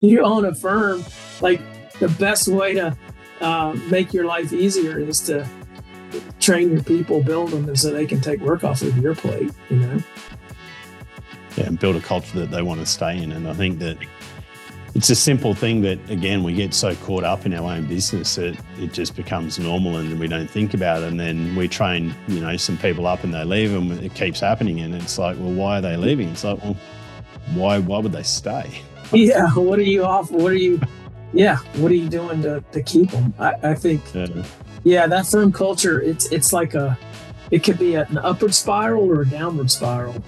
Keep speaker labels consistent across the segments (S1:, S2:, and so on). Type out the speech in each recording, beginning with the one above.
S1: you own a firm, like the best way to make your life easier is to train your people, build them, and so they can take work off of your plate,
S2: Yeah, and build a culture that they want to stay in. And I think that it's a simple thing that, again, we get so caught up in our own business that it just becomes normal and we don't think about it. And then we train, some people up and they leave and it keeps happening. And it's like, well, why are they leaving? It's like, well, why would they stay?
S1: Yeah. What are you off? What are you doing to keep them? I think, that firm culture, it's like it could be an upward spiral or a downward spiral.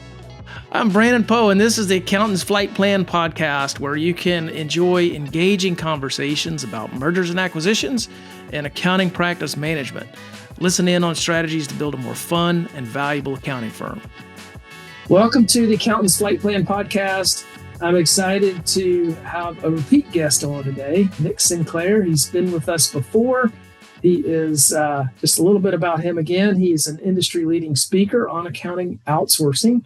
S3: I'm Brandon Poe, and this is the Accountant's Flight Plan podcast, where you can enjoy engaging conversations about mergers and acquisitions and accounting practice management. Listen in on strategies to build a more fun and valuable accounting firm.
S1: Welcome to the Accountant's Flight Plan podcast. I'm excited to have a repeat guest on today, Nick Sinclair. He's been with us before. He is, just a little bit about him again. He is an industry-leading speaker on accounting outsourcing.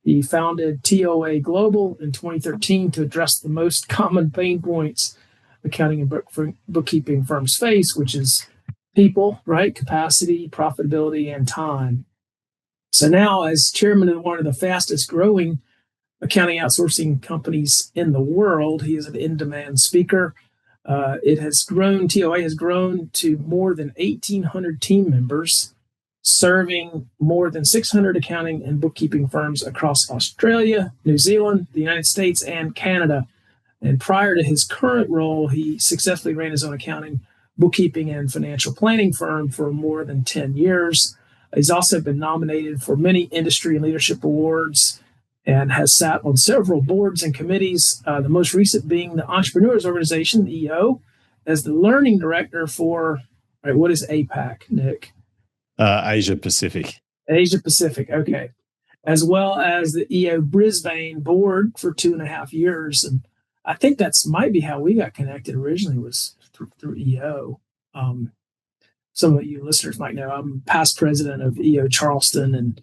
S1: He founded TOA Global in 2013 to address the most common pain points accounting and bookkeeping firms face, which is people, right? Capacity, profitability, and time. So now, as chairman of one of the fastest growing accounting outsourcing companies in the world, he is an in-demand speaker. TOA has grown to more than 1,800 team members, serving more than 600 accounting and bookkeeping firms across Australia, New Zealand, the United States, and Canada. And prior to his current role, he successfully ran his own accounting, bookkeeping, and financial planning firm for more than 10 years. He's also been nominated for many industry and leadership awards and has sat on several boards and committees, the most recent being the Entrepreneurs Organization, the EO, as the learning director for, what is APAC, Nick?
S2: Asia Pacific.
S1: Asia Pacific, okay. As well as the EO Brisbane board for 2.5 years. And I think that's might be how we got connected originally, was through EO. Some of you listeners might know I'm past president of EO Charleston, and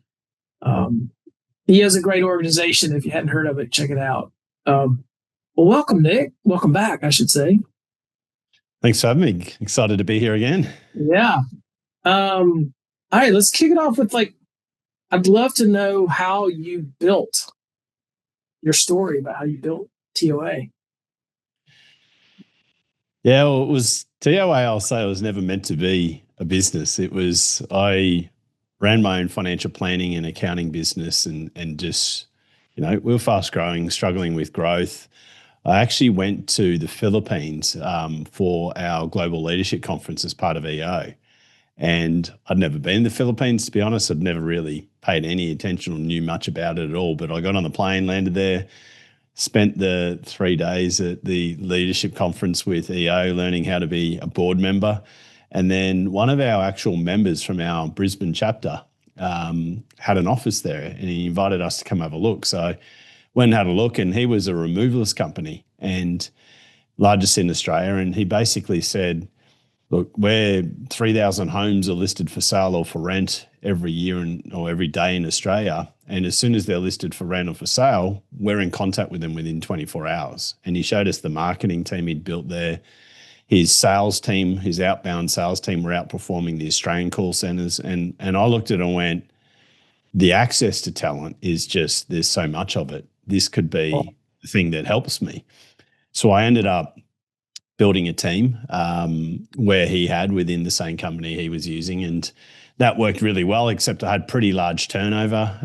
S1: EO is a great organization. If you hadn't heard of it, check it out. Well, welcome, Nick. Welcome back, I should say.
S2: Thanks for having me. Excited to be here again.
S1: Yeah. All right, let's kick it off with I'd love to know how you built your story about how you built TOA.
S2: Yeah, well, it was TOA, I'll say, it was never meant to be a business. I ran my own financial planning and accounting business and just, we were fast growing, struggling with growth. I actually went to the Philippines for our global leadership conference as part of EO. And I'd never been in the Philippines, to be honest. I'd never really paid any attention or knew much about it at all. But I got on the plane, landed there, spent the 3 days at the leadership conference with EO, learning how to be a board member. And then one of our actual members from our Brisbane chapter had an office there, and he invited us to come have a look. So I went and had a look, and he was a removalist company and largest in Australia. And he basically said, look, where 3,000 homes are listed for sale or for rent every year or every day in Australia, and as soon as they're listed for rent or for sale, we're in contact with them within 24 hours. And he showed us the marketing team he'd built there. His sales team, his outbound sales team, were outperforming the Australian call centers. And I looked at it and went, the access to talent is just, there's so much of it. This could be the thing that helps me. So I ended up building a team where he had within the same company he was using, and that worked really well, except I had pretty large turnover.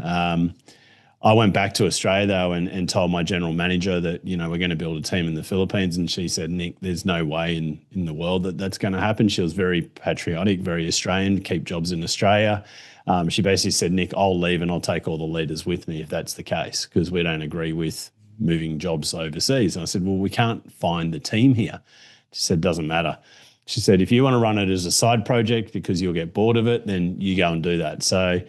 S2: I went back to Australia though and told my general manager that, we're going to build a team in the Philippines, and she said, Nick, there's no way in the world that's going to happen. She was very patriotic, very Australian, keep jobs in Australia. She basically said, Nick, I'll leave and I'll take all the leaders with me if that's the case, because we don't agree with moving jobs overseas. And I said, well, we can't find the team here. She said, doesn't matter. She said, if you want to run it as a side project because you'll get bored of it, then you go and do that. So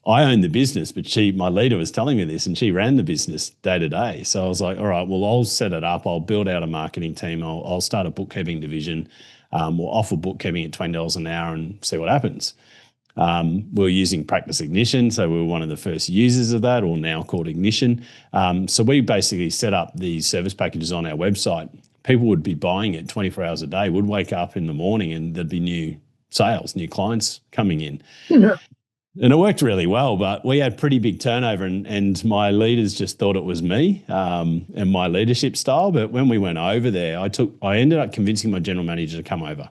S2: I owned the business, but my leader was telling me this, and she ran the business day to day. So I was like, all right, well, I'll set it up. I'll build out a marketing team. I'll start a bookkeeping division. We'll offer bookkeeping at $20 an hour and see what happens. We're using Practice Ignition, so we were one of the first users of that, or now called Ignition. So we basically set up these service packages on our website, people would be buying it 24 hours a day, would wake up in the morning and there'd be new sales, new clients coming in.
S1: Yeah.
S2: And it worked really well, but we had pretty big turnover, and my leaders just thought it was me and my leadership style. But when we went over there, I ended up convincing my general manager to come over.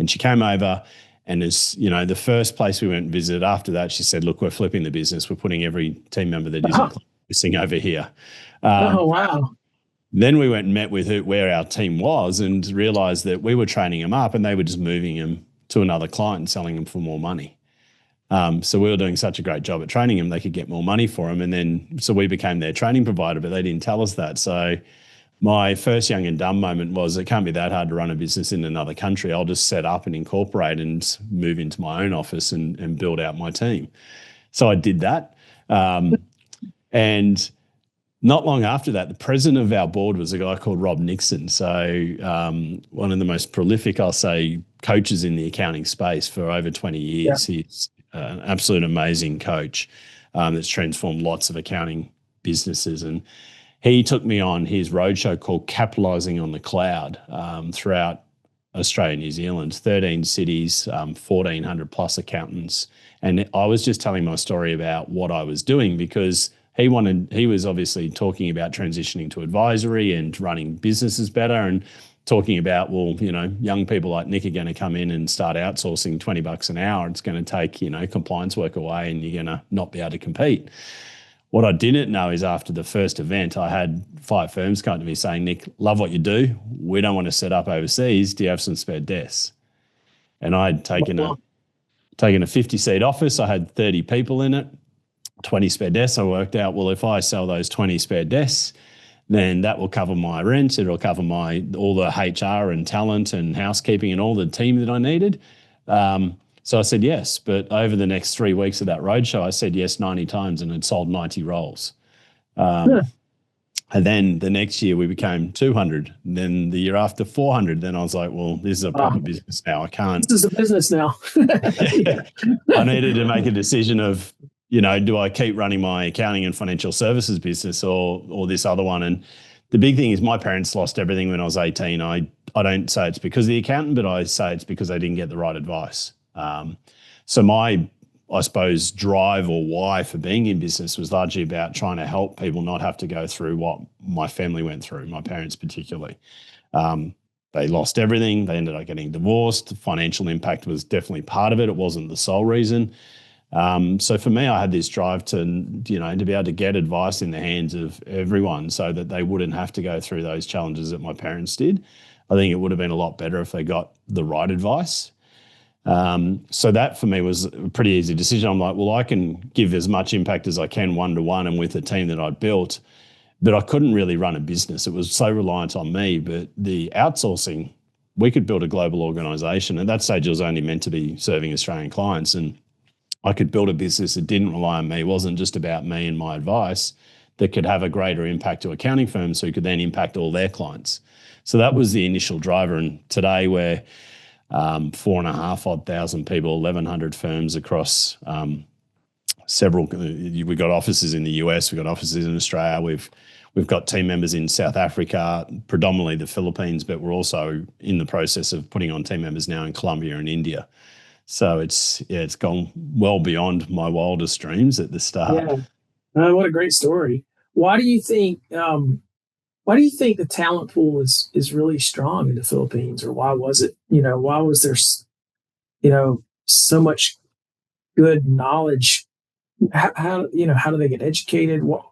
S2: And she came over, and as you know, the first place we went and visited after that, she said, "Look, we're flipping the business. We're putting every team member that isn't practicing over here."
S1: Oh, wow.
S2: Then we went and met with where our team was and realized that we were training them up and they were just moving them to another client and selling them for more money. So we were doing such a great job at training them, they could get more money for them. And then, so we became their training provider, but they didn't tell us that. So my first young and dumb moment was, it can't be that hard to run a business in another country. I'll just set up and incorporate and move into my own office and build out my team. So I did that. And not long after that, the president of our board was a guy called Rob Nixon. So one of the most prolific, I'll say, coaches in the accounting space for over 20 years. Yeah. He's an absolute amazing coach that's transformed lots of accounting businesses. And he took me on his roadshow called Capitalizing on the Cloud throughout Australia and New Zealand, 13 cities, 1,400 plus accountants. And I was just telling my story about what I was doing because he was obviously talking about transitioning to advisory and running businesses better and talking about, well, you know, young people like Nick are going to come in and start outsourcing $20 an hour. It's going to take, you know, compliance work away and you're going to not be able to compete. What I didn't know is after the first event, I had 5 firms come to me saying, "Nick, love what you do. We don't want to set up overseas. Do you have some spare desks?" And I'd taken a 50-seat office. I had 30 people in it, 20 spare desks. I worked out, well, if I sell those 20 spare desks, then that will cover my rent. It'll cover all the HR and talent and housekeeping and all the team that I needed. So I said yes. But over the next 3 weeks of that roadshow, I said yes 90 times and had sold 90 roles. And then the next year we became 200. Then the year after 400. Then I was like, well, this is a proper business now. I can't.
S1: This is a business now.
S2: I needed to make a decision of, you know, do I keep running my accounting and financial services business or this other one? And the big thing is my parents lost everything when I was 18. I don't say it's because of the accountant, but I say it's because they didn't get the right advice. So my, I suppose, drive or why for being in business was largely about trying to help people not have to go through what my family went through, my parents particularly. They lost everything. They ended up getting divorced. Financial impact was definitely part of it. It wasn't the sole reason. So for me, I had this drive to, you know, to be able to get advice in the hands of everyone so that they wouldn't have to go through those challenges that my parents did. I think it would have been a lot better if they got the right advice. So that for me was a pretty easy decision. I'm like, well, I can give as much impact as I can one-to-one and with the team that I'd built, but I couldn't really run a business. It was so reliant on me. But the outsourcing, we could build a global organization. At that stage, it was only meant to be serving Australian clients. And I could build a business that didn't rely on me. It wasn't just about me and my advice, that could have a greater impact to accounting firms who could then impact all their clients. So that was the initial driver. And today we're 4,500 people, 1,100 firms across several. We've got offices in the US, we've got offices in Australia, we've got team members in South Africa, predominantly the Philippines, but we're also in the process of putting on team members now in Colombia and India. So it's gone well beyond my wildest dreams at the start.
S1: Yeah, what a great story. Why do you think the talent pool is really strong in the Philippines, or why was it? You know, why was there, you know, so much good knowledge? How do they get educated? Why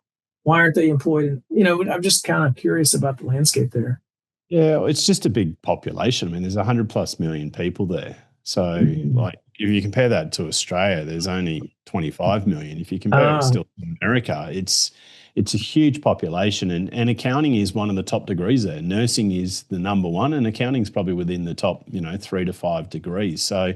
S1: aren't they employed? You know, I'm just kind of curious about the landscape there.
S2: Yeah, it's just a big population. I mean, there's 100+ million people there. So like if you compare that to Australia, there's only 25 million. If you compare it still to America, it's a huge population, and accounting is one of the top degrees there. Nursing is the number one, and accounting is probably within the top, 3 to 5 degrees. So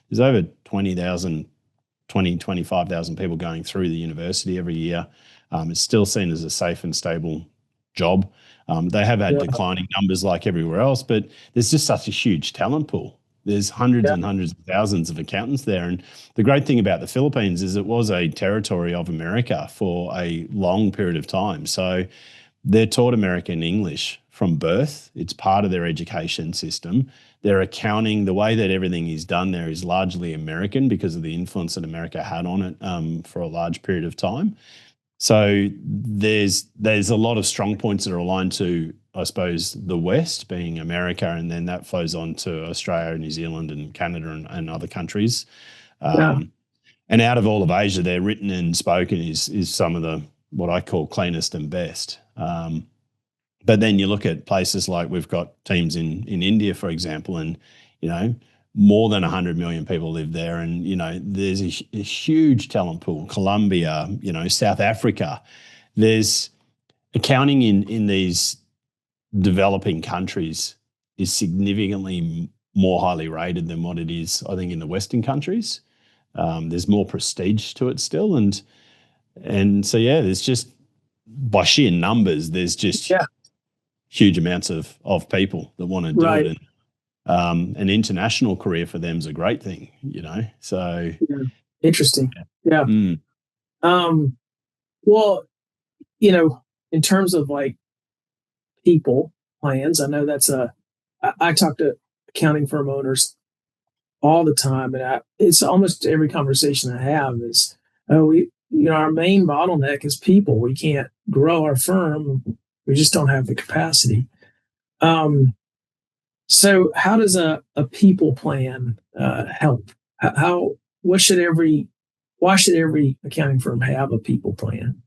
S2: there's over 25,000 people going through the university every year. It's still seen as a safe and stable job. They have had declining numbers like everywhere else, but there's just such a huge talent pool. There's hundreds and hundreds of thousands of accountants there. And the great thing about the Philippines is it was a territory of America for a long period of time. So they're taught American English from birth. It's part of their education system. Their accounting, the way that everything is done there is largely American because of the influence that America had on it for a large period of time. So there's a lot of strong points that are aligned to, I suppose, the West being America, and then that flows on to Australia, New Zealand, and Canada and other countries. And out of all of Asia, they're written and spoken is some of the what I call cleanest and best. But then you look at places like we've got teams in India, for example, and more than 100 million people live there, and there's a huge talent pool. Colombia, South Africa. There's accounting in these developing countries is significantly more highly rated than what it is, I think, in the Western countries. There's more prestige to it still, and so there's just by sheer numbers, there's just huge amounts of people that want to do it, and an international career for them is a great thing, So
S1: interesting, Well, in terms of like people plans, I know that's I talk to accounting firm owners all the time, and it's almost every conversation I have is, our main bottleneck is people. We can't grow our firm. We just don't have the capacity. So how does a people plan help? Why should every accounting firm have a people plan?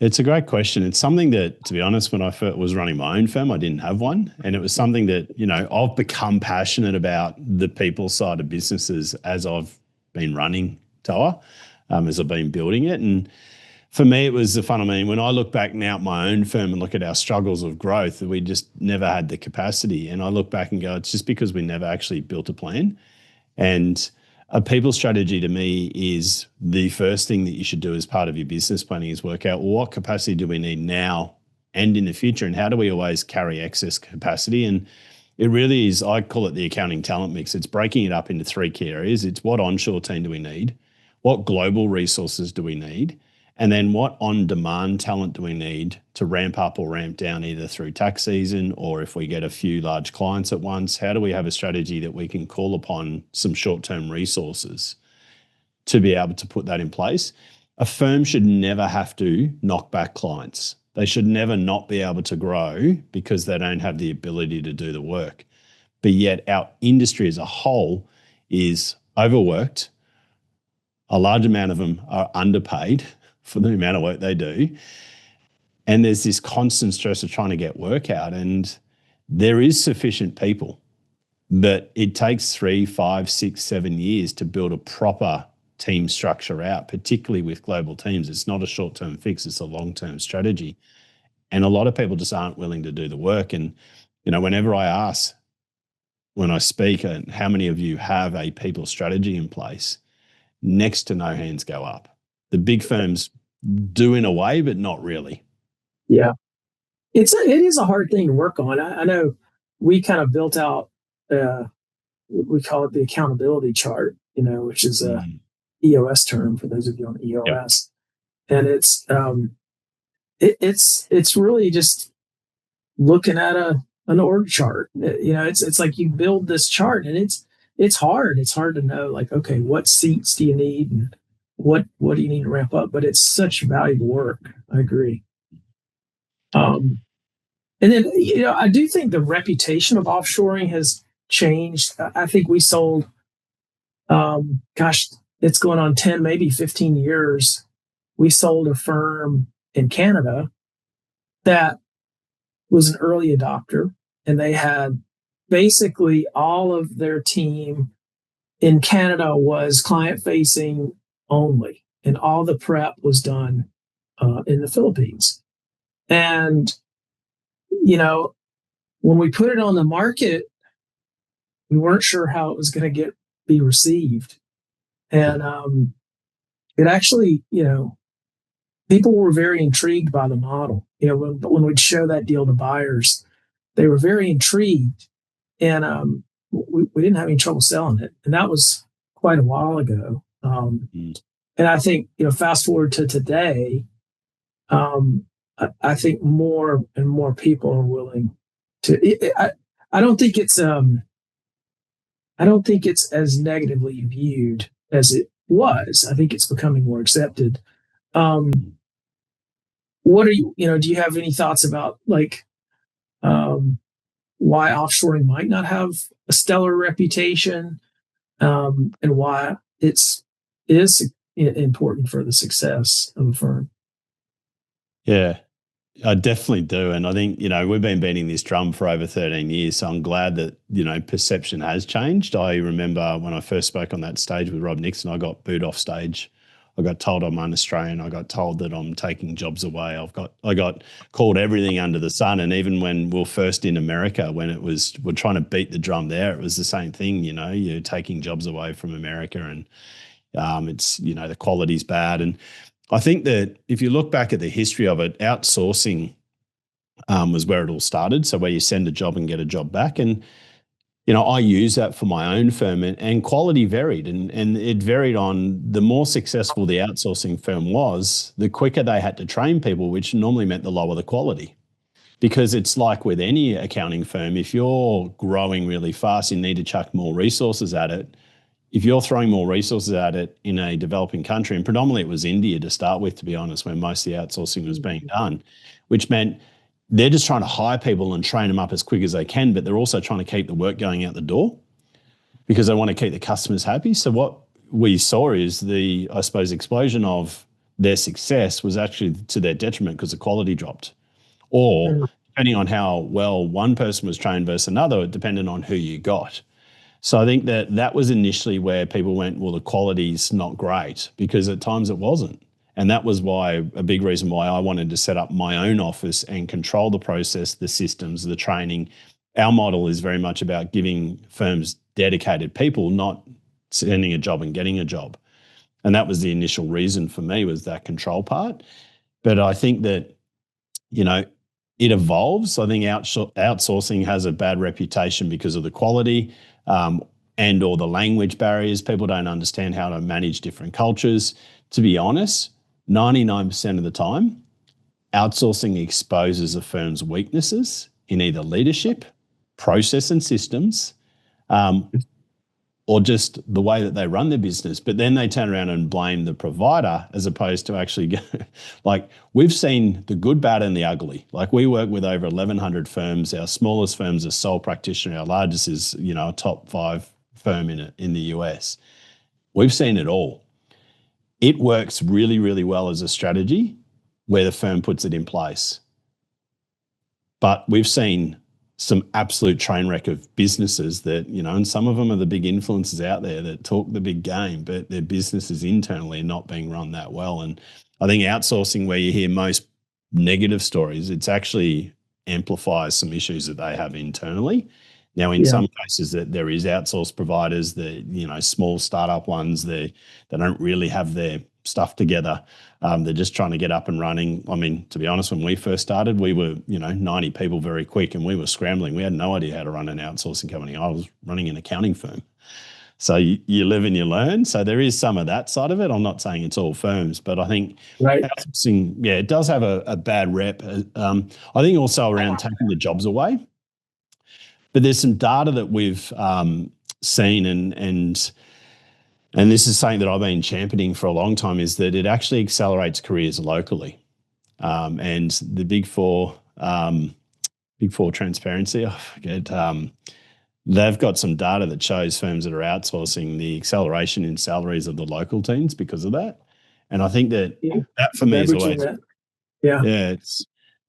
S2: It's a great question. It's something that, to be honest, when I first was running my own firm, I didn't have one. And it was something that, I've become passionate about the people side of businesses as I've been running TOA, as I've been building it. And for me, it was the fun. I mean, when I look back now at my own firm and look at our struggles of growth, we just never had the capacity. And I look back and go, it's just because we never actually built a plan. And a people strategy to me is the first thing that you should do as part of your business planning is work out, well, what capacity do we need now and in the future, and how do we always carry excess capacity? And it really is, I call it the accounting talent mix. It's breaking it up into three key areas. It's what onshore team do we need? What global resources do we need? And then what on-demand talent do we need to ramp up or ramp down either through tax season or if we get a few large clients at once? How do we have a strategy that we can call upon some short-term resources to be able to put that in place? A firm should never have to knock back clients. They should never not be able to grow because they don't have the ability to do the work. But yet our industry as a whole is overworked. A large amount of them are underpaid for the amount of work they do. And there's this constant stress of trying to get work out. And there is sufficient people, but it takes 3, 5, 6, 7 years to build a proper team structure out, particularly with global teams. It's not a short-term fix, it's a long-term strategy. And a lot of people just aren't willing to do the work. And, whenever I ask, when I speak, how many of you have a people strategy in place, next to no hands go up. The big firms do in a way, but not really.
S1: Yeah. It is a hard thing to work on. I know we kind of built out, we call it the accountability chart, which is a EOS term for those of you on EOS. Yep. And it's really just looking at an org chart. It's like you build this chart and it's hard. It's hard to know, like, okay, what seats do you need and what do you need to ramp up? But it's such valuable work. I agree. And then, I do think the reputation of offshoring has changed. I think we sold, it's going on 10, maybe 15 years. We sold a firm in Canada that was an early adopter, and they had basically all of their team in Canada was client-facing only, and all the prep was done in the Philippines. And, when we put it on the market, we weren't sure how it was going to be received. And it actually, people were very intrigued by the model. When we'd show that deal to buyers, they were very intrigued. And we didn't have any trouble selling it. And that was quite a while ago. And I think, fast forward to today, I think more and more people are willing to. I don't think it's I don't think it's as negatively viewed as it was. I think it's becoming more accepted. Um, what are do you have any thoughts about like um, why offshoring might not have a stellar reputation, and why is important for the success of a firm?
S2: Yeah, I definitely do. And I think, we've been beating this drum for over 13 years. So I'm glad that, perception has changed. I remember when I first spoke on that stage with Rob Nixon, I got booed off stage. I got told I'm un-Australian. I got told that I'm taking jobs away. I got called everything under the sun. And even when we were first in America, when we're trying to beat the drum there, it was the same thing, you're taking jobs away from America, and it's, the quality's bad. And I think that if you look back at the history of it, outsourcing was where it all started. So where you send a job and get a job back. And, I use that for my own firm, and quality varied, and it varied on the more successful the outsourcing firm was, the quicker they had to train people, which normally meant the lower the quality. Because it's like with any accounting firm, if you're growing really fast, you need to chuck more resources at it. If you're throwing more resources at it in a developing country, and predominantly it was India to start with, to be honest, where most of the outsourcing was being done, which meant they're just trying to hire people and train them up as quick as they can, but they're also trying to keep the work going out the door because they want to keep the customers happy. So what we saw is the, I suppose, explosion of their success was actually to their detriment because the quality dropped. Or depending on how well one person was trained versus another, it depended on who you got. So I think that was initially where people went, well, the quality's not great, because at times it wasn't. And that was a big reason why I wanted to set up my own office and control the process, the systems, the training. Our model is very much about giving firms dedicated people, not sending a job and getting a job. And that was the initial reason for me, was that control part. But I think that, it evolves. I think outsourcing has a bad reputation because of the quality, and or the language barriers. People don't understand how to manage different cultures. To be honest, 99% of the time, outsourcing exposes a firm's weaknesses in either leadership, process and systems, or just the way that they run their business. But then they turn around and blame the provider, as opposed to actually like, we've seen the good, bad, and the ugly. Like, we work with over 1,100 firms. Our smallest firms are sole practitioner. Our largest is, a top 5 firm in the US. We've seen it all. It works really, really well as a strategy where the firm puts it in place. But we've seen some absolute train wreck of businesses that, and some of them are the big influencers out there that talk the big game, but their businesses internally are not being run that well. And I think outsourcing, where you hear most negative stories, it's actually amplifies some issues that they have internally. Now, in some cases, that there is outsourced providers, the small startup ones, they don't really have their stuff together. They're just trying to get up and running. I mean, to be honest, when we first started, we were 90 people very quick, and we were scrambling. We had no idea how to run an outsourcing company. I was running an accounting firm. So you live and you learn. So there is some of that side of it. I'm not saying it's all firms, but I think outsourcing, it does have a bad rep. I think also around taking the jobs away. But there's some data that we've seen, and this is something that I've been championing for a long time, is that it actually accelerates careers locally. And the Big Four transparency, I forget, they've got some data that shows firms that are outsourcing the acceleration in salaries of the local teams because of that. And I think that for me is always,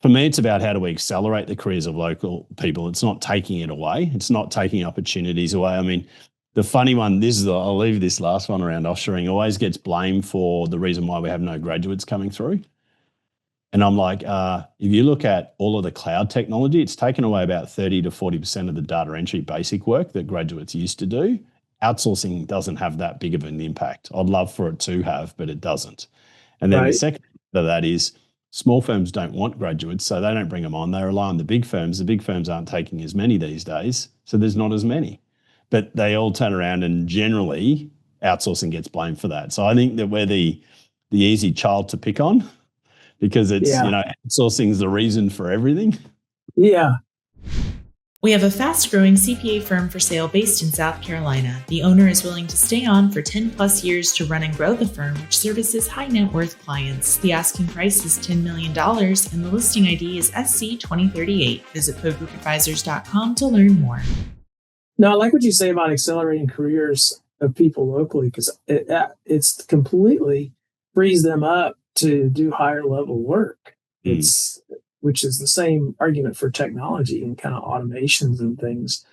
S2: for me, it's about how do we accelerate the careers of local people. It's not taking it away. It's not taking opportunities away. I mean, the funny one, I'll leave this last one around offshoring, always gets blamed for the reason why we have no graduates coming through. And I'm like, if you look at all of the cloud technology, it's taken away about 30 to 40% of the data entry basic work that graduates used to do. Outsourcing doesn't have that big of an impact. I'd love for it to have, but it doesn't. And then the second of that is, small firms don't want graduates, so they don't bring them on. They rely on the big firms. The big firms aren't taking as many these days, so there's not as many. But they all turn around, and generally outsourcing gets blamed for that. So I think that we're the easy child to pick on, because it's, outsourcing is the reason for everything.
S1: Yeah.
S4: We have a fast-growing CPA firm for sale based in South Carolina. The owner is willing to stay on for 10 plus years to run and grow the firm, which services high net worth clients. The asking price is $10 million and the listing ID is SC2038. Visit PoGroupAdvisors.com to learn more.
S1: No, I like what you say about accelerating careers of people locally, because it's completely frees them up to do higher level work. Which is the same argument for technology and kind of automations and things.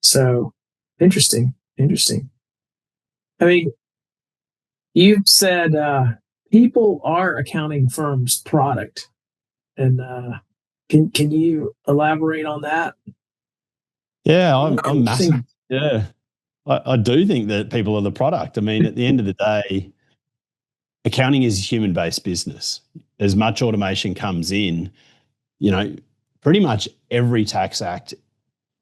S1: So interesting. I mean, you've said people are accounting firms' product, and can you elaborate on that?
S2: Yeah, I'm massive. Yeah, I do think that people are the product. I mean, at the end of the day, accounting is a human-based business. As much automation comes in, pretty much every tax act,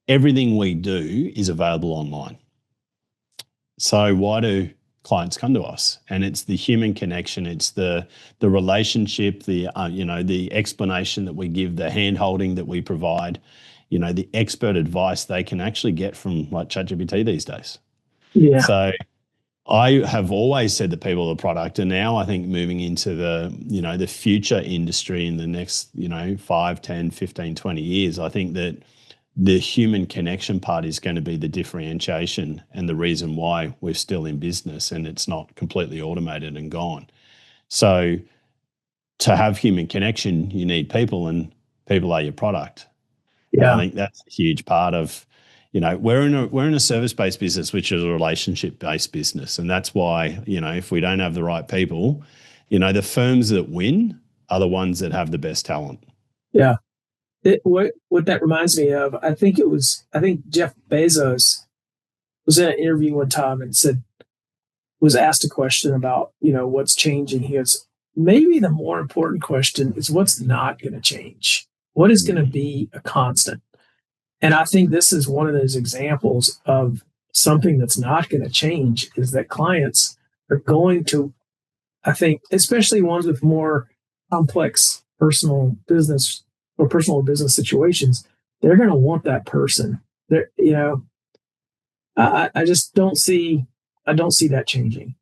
S2: everything we do is available online. So why do clients come to us? And it's the human connection, it's the relationship, the explanation that we give, the hand-holding that we provide, the expert advice they can actually get from like ChatGPT these days.
S1: Yeah.
S2: So I have always said that people are the product, and now I think moving into the future industry in the next 5, 10, 15, 20 years, I think that the human connection part is going to be the differentiation and the reason why we're still in business and it's not completely automated and gone. So to have human connection, you need people, and people are your product.
S1: Yeah.
S2: And I think that's a huge part of, we're in a service-based business, which is a relationship-based business. And that's why, if we don't have the right people, the firms that win are the ones that have the best talent.
S1: Yeah. What that reminds me of, I think Jeff Bezos was in an interview one time and was asked a question about, what's changing. He goes, maybe the more important question is what's not going to change? What is going to be a constant? And I think this is one of those examples of something that's not going to change, is that clients are going to, I think, especially ones with more complex personal business situations, they're going to want that person. I just don't see that changing.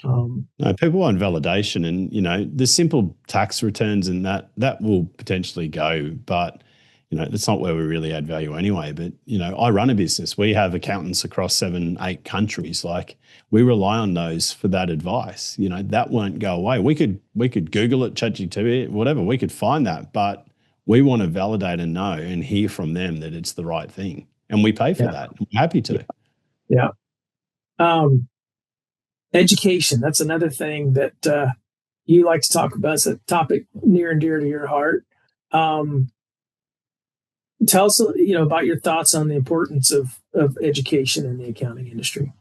S2: No, people want validation, and the simple tax returns and that will potentially go, but that's not where we really add value anyway. But I run a business. We have accountants across 7, 8 countries. Like, we rely on those for that advice. That won't go away. We could Google it, ChatGPT, whatever. We could find that, but we want to validate and know and hear from them that it's the right thing, and we pay for that. We're happy to.
S1: Yeah. Education. That's another thing that you like to talk about. It's a topic near and dear to your heart. Tell us, about your thoughts on the importance of education in the accounting industry.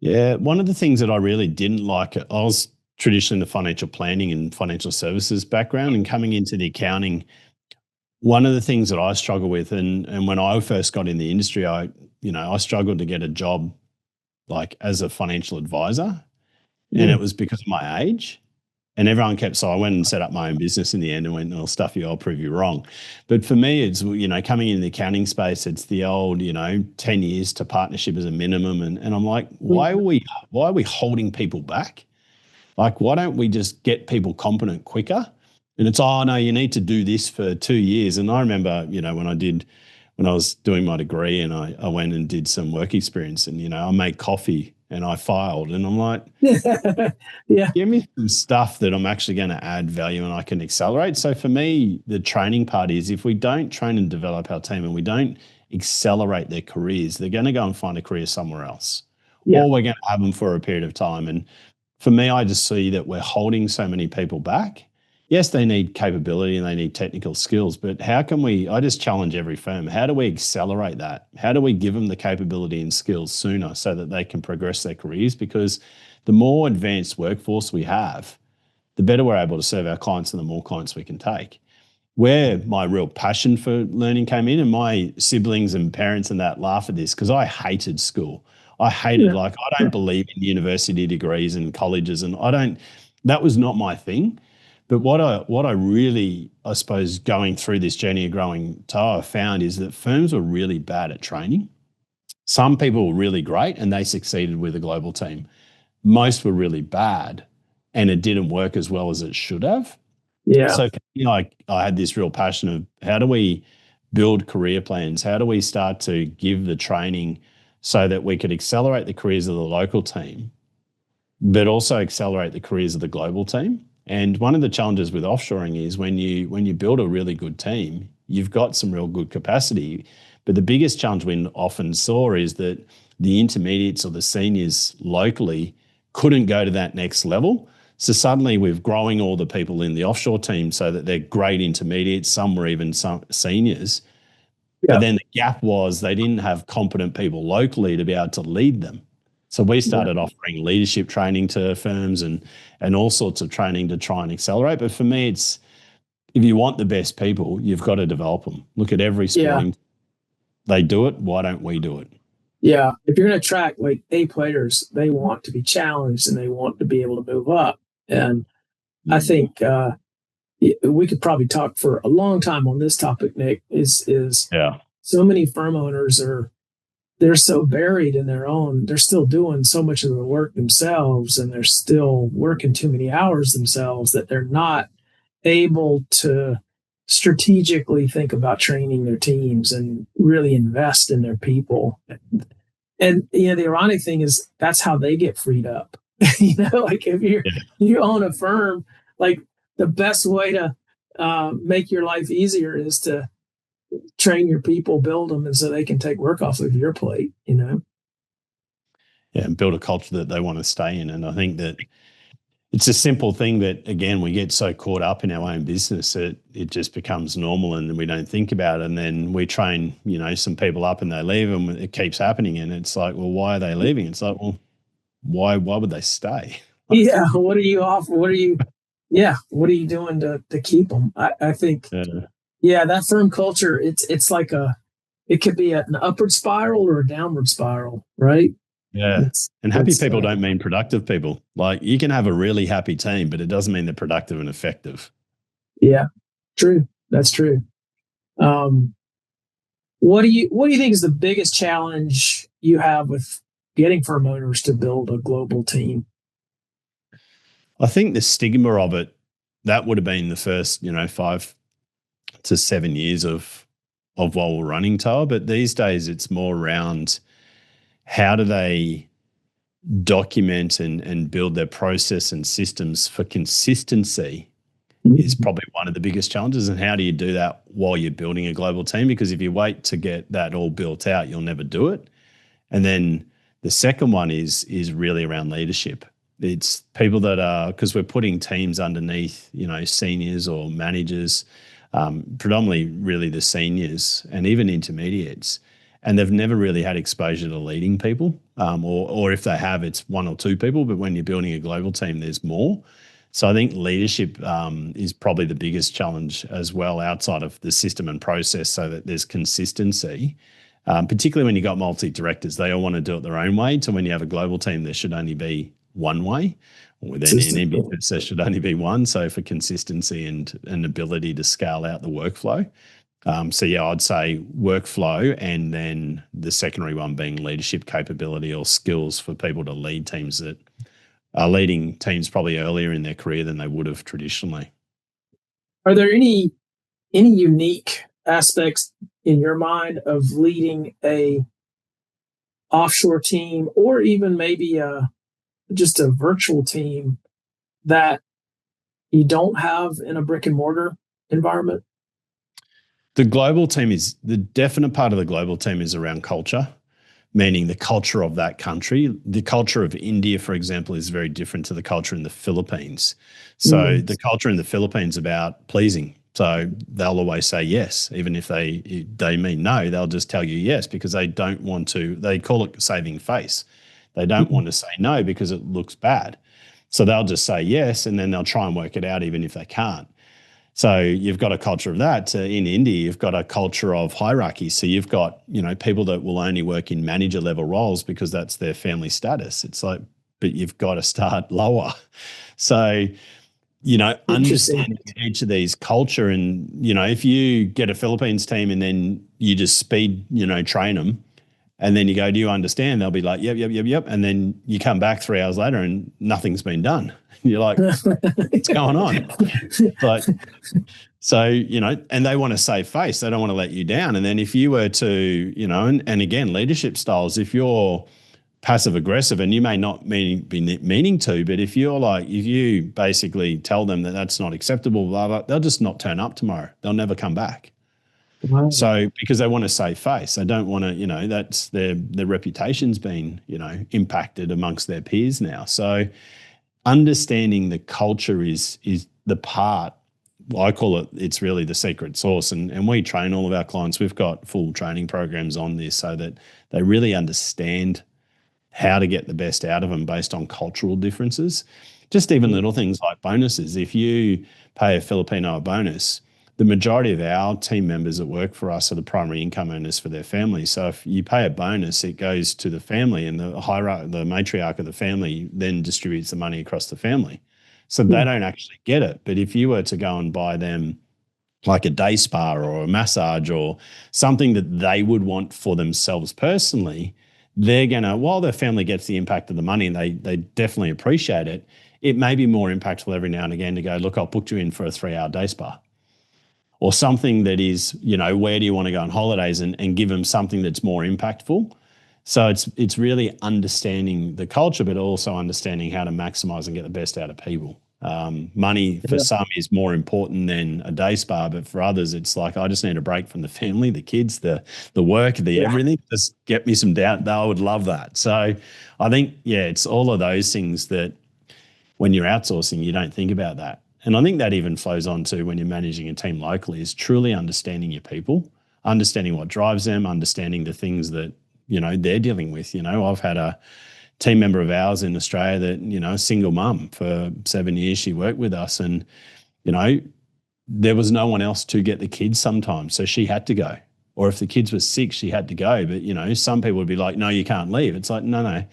S2: Yeah, one of the things that I really didn't like, I was traditionally in the financial planning and financial services background, and coming into the accounting, one of the things that I struggle with, and when I first got in the industry, I struggled to get a job like as a financial advisor, and it was because of my age. And everyone so I went and set up my own business in the end and went, "I'll stuff you, I'll prove you wrong." But for me, it's, coming into the accounting space, it's the old, 10 years to partnership as a minimum. And I'm like, why are we holding people back? Like, why don't we just get people competent quicker? And it's, oh no, you need to do this for 2 years. And I remember, when I was doing my degree, and I went and did some work experience, and, I made coffee and I filed, and I'm like,
S1: yeah,
S2: give me some stuff that I'm actually going to add value and I can accelerate. So for me, the training part is, if we don't train and develop our team and we don't accelerate their careers, they're going to go and find a career somewhere else, or we're going to have them for a period of time. And for me, I just see that we're holding so many people back. Yes, they need capability and they need technical skills, but how can I just challenge every firm, how do we accelerate that? How do we give them the capability and skills sooner so that they can progress their careers? Because the more advanced workforce we have, the better we're able to serve our clients and the more clients we can take. Where my real passion for learning came in, and my siblings and parents and that laugh at this, because I hated school. I hated, I don't believe in university degrees and colleges, and that was not my thing. But what I really, I suppose, going through this journey of growing TOA found is that firms were really bad at training. Some people were really great and they succeeded with a global team. Most were really bad and it didn't work as well as it should have.
S1: Yeah.
S2: So, I had this real passion of how do we build career plans? How do we start to give the training so that we could accelerate the careers of the local team, but also accelerate the careers of the global team? And one of the challenges with offshoring is when you build a really good team, you've got some real good capacity. But the biggest challenge we often saw is that the intermediates or the seniors locally couldn't go to that next level. So suddenly we're growing all the people in the offshore team so that they're great intermediates. Some were even some seniors. But then the gap was they didn't have competent people locally to be able to lead them. So we started offering leadership training to firms and all sorts of training to try and accelerate. But for me, it's if you want the best people, you've got to develop them. Look at every sporting. They do it. Why don't we do it?
S1: Yeah. If you're going to attract like A players, they want to be challenged and they want to be able to move up. And I think we could probably talk for a long time on this topic, Nick, is so many firm owners they're so buried in they're still doing so much of the work themselves and they're still working too many hours themselves that they're not able to strategically think about training their teams and really invest in their people. And the ironic thing is that's how they get freed up. Like if you own a firm, like the best way to make your life easier is to train your people, build them, and so they can take work off of your plate, Yeah,
S2: and build a culture that they want to stay in. And I think that it's a simple thing that, again, we get so caught up in our own business that it just becomes normal and we don't think about it. And then we train, some people up and they leave and it keeps happening. And it's like, well, why are they leaving? It's like, well, why would they stay?
S1: Yeah. What are you off? What are you doing to keep them? I think, that firm culture, it's like it could be an upward spiral or a downward spiral, right?
S2: Yeah. And happy people don't mean productive people. Like you can have a really happy team, but it doesn't mean they're productive and effective.
S1: Yeah, true. That's true. What do you think is the biggest challenge you have with getting firm owners to build a global team?
S2: I think the stigma of it, that would have been the first, 5 to 7 years of while we're running TOA. But these days it's more around how do they document and build their process and systems for consistency is probably one of the biggest challenges. And how do you do that while you're building a global team? Because if you wait to get that all built out, you'll never do it. And then the second one is really around leadership. It's people that are, because we're putting teams underneath, seniors or managers, predominantly really the seniors and even intermediates. And they've never really had exposure to leading people, or if they have, it's one or two people. But when you're building a global team, there's more. So I think leadership is probably the biggest challenge as well outside of the system and process so that there's consistency, particularly when you've got multi-directors. They all want to do it their own way. So when you have a global team, there should only be one way. Or then in business, there should only be one. So for consistency and ability to scale out the workflow. I'd say workflow, and then the secondary one being leadership capability or skills for people to lead teams that are leading teams probably earlier in their career than they would have traditionally.
S1: Are there any unique aspects in your mind of leading a offshore team or even maybe just a virtual team that you don't have in a brick and mortar environment?
S2: The global team is the definite part of the global team is around culture, meaning the culture of that country. The culture of India, for example, is very different to the culture in the Philippines. So the culture in the Philippines is about pleasing. So they'll always say yes, even if they mean no, they'll just tell you yes because they don't want to. They call it saving face. They don't want to say no because it looks bad. So they'll just say yes, and then they'll try and work it out even if they can't. So you've got a culture of that. In India, you've got a culture of hierarchy. So you've got, people that will only work in manager level roles because that's their family status. It's like, but you've got to start lower. So understanding each of these culture. And, if you get a Philippines team and then you just speed, train them, and then you go, do you understand? They'll be like, yep. And then you come back 3 hours later and nothing's been done. You're like, what's going on? Like, so, and they want to save face. They don't want to let you down. And then if you were to, and again, leadership styles, if you're passive aggressive, and you may not be meaning to, but if you basically tell them that that's not acceptable, blah, blah, they'll just not turn up tomorrow. They'll never come back. Wow. So because they want to save face, they don't want to, that's their reputation's been, impacted amongst their peers now. So understanding the culture is the part, I call it, it's really the secret sauce. And we train all of our clients. We've got full training programs on this so that they really understand how to get the best out of them based on cultural differences. Just even little things like bonuses. If you pay a Filipino a bonus, the majority of our team members that work for us are the primary income earners for their family. So if you pay a bonus, it goes to the family, and the matriarch of the family then distributes the money across the family. So they don't actually get it. But if you were to go and buy them like a day spa or a massage or something that they would want for themselves personally, they're going to, while their family gets the impact of the money and they definitely appreciate it, it may be more impactful every now and again to go, look, I'll book you in for a 3-hour day spa. Or something that is, where do you want to go on holidays, and give them something that's more impactful. So it's really understanding the culture, but also understanding how to maximize and get the best out of people. Money for some is more important than a day spa, but for others, it's like, I just need a break from the family, the kids, the work, everything. Just get me some doubt. They would love that. So I think, it's all of those things that when you're outsourcing, you don't think about that. And I think that even flows on to when you're managing a team locally, is truly understanding your people, understanding what drives them, understanding the things that, they're dealing with. I've had a team member of ours in Australia that, a single mum for 7 years, she worked with us, and, there was no one else to get the kids sometimes. So she had to go. Or if the kids were sick, she had to go. But, some people would be like, no, you can't leave. It's like, no.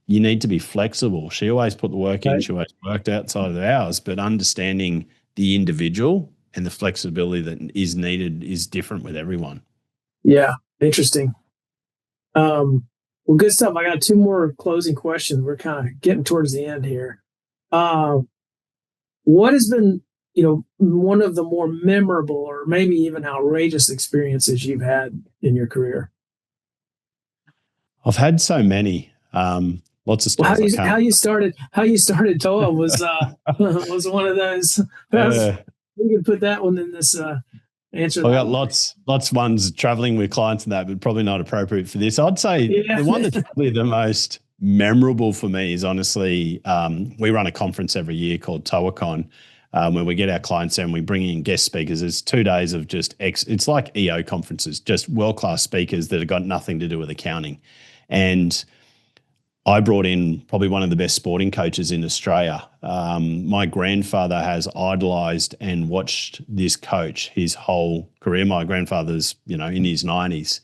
S2: You need to be flexible. She always put the work in. She always worked outside of the hours, but understanding the individual and the flexibility that is needed is different with everyone.
S1: Yeah. Interesting. Well, good stuff. I got 2 more closing questions. We're kind of getting towards the end here. What has been, one of the more memorable or maybe even outrageous experiences you've had in your career?
S2: I've had so many. Lots of stories.
S1: How you started TOA was was one of those. We could put that one in this answer.
S2: I got lots ones traveling with clients and that, but probably not appropriate for this. I'd say the one that's probably the most memorable for me is honestly, we run a conference every year called TOACon, where we get our clients there and we bring in guest speakers. It's 2 days of just it's like EO conferences, just world-class speakers that have got nothing to do with accounting. And I brought in probably one of the best sporting coaches in Australia. My grandfather has idolized and watched this coach his whole career. My grandfather's, in his 90s.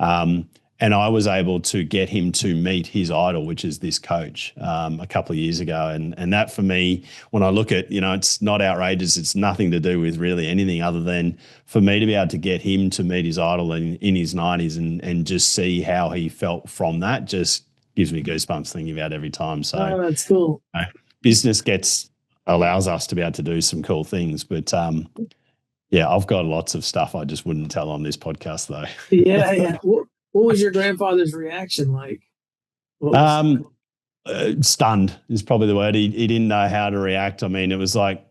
S2: And I was able to get him to meet his idol, which is this coach, a couple of years ago. And that for me, when I look at, it's not outrageous. It's nothing to do with really anything other than for me to be able to get him to meet his idol in his 90s and just see how he felt from that just gives me goosebumps thinking about every time. So
S1: that's cool.
S2: Business allows us to be able to do some cool things, but I've got lots of stuff I just wouldn't tell on this podcast though.
S1: Yeah. What was your grandfather's reaction like?
S2: Stunned is probably the word. He didn't know how to react. I mean, it was like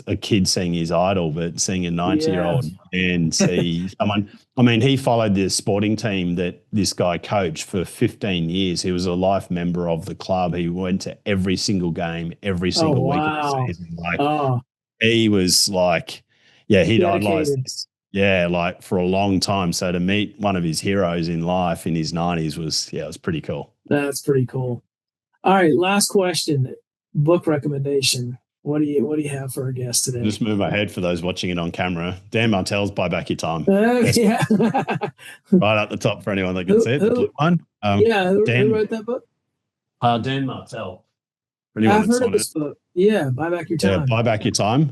S2: a kid seeing his idol, but seeing a 90-year-old and see someone. I mean, he followed the sporting team that this guy coached for 15 years. He was a life member of the club. He went to every single game, every single week of the season. He was like, he'd idolized this. Like for a long time. So to meet one of his heroes in life in his 90s was, it was pretty cool.
S1: That's pretty cool. All right, last question. Book recommendation. What do you have for our guest today?
S2: Just move my head for those watching it on camera. Dan Martell's Buy Back Your Time. Right at the top for anyone that can see it. The blue one.
S1: Who wrote that book?
S2: Dan Martell.
S1: I've heard of this book. Yeah, buy back your time.
S2: Yeah, buy back your time.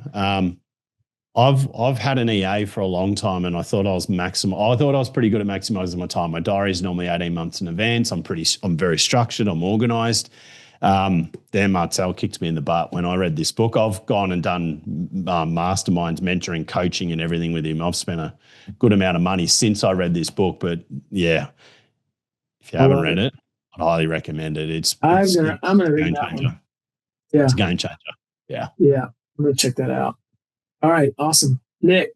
S2: I've had an EA for a long time, and I thought I was pretty good at maximizing my time. My diary is normally 18 months in advance. I'm very structured. I'm organized. Then Martell kicked me in the butt when I read this book. I've gone and done masterminds, mentoring, coaching, and everything with him. I've spent a good amount of money since I read this book. But yeah, if you haven't read it, I'd highly recommend it.
S1: I'm gonna read that one. Yeah,
S2: it's a game changer. Yeah,
S1: I'm gonna check that out. All right, awesome, Nick.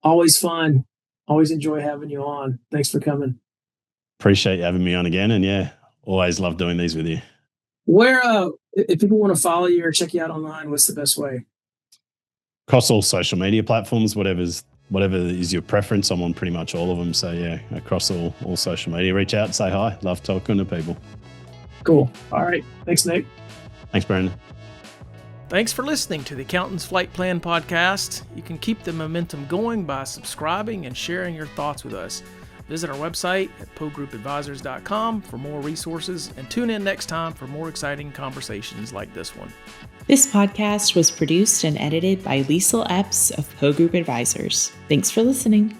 S1: Always fun. Always enjoy having you on. Thanks for coming.
S2: Appreciate you having me on again, and yeah, always love doing these with you.
S1: Where, if people want to follow you or check you out online, what's the best way?
S2: Across all social media platforms, whatever is your preference. I'm on pretty much all of them. So yeah, across all social media, reach out and say hi. Love talking to people.
S1: Cool. All right. Thanks, Nick.
S2: Thanks, Brandon.
S3: Thanks for listening to the Accountant's Flight Plan podcast. You can keep the momentum going by subscribing and sharing your thoughts with us. Visit our website at pogroupadvisors.com for more resources, and tune in next time for more exciting conversations like this one.
S4: This podcast was produced and edited by Liesl Epps of Po Group Advisors. Thanks for listening.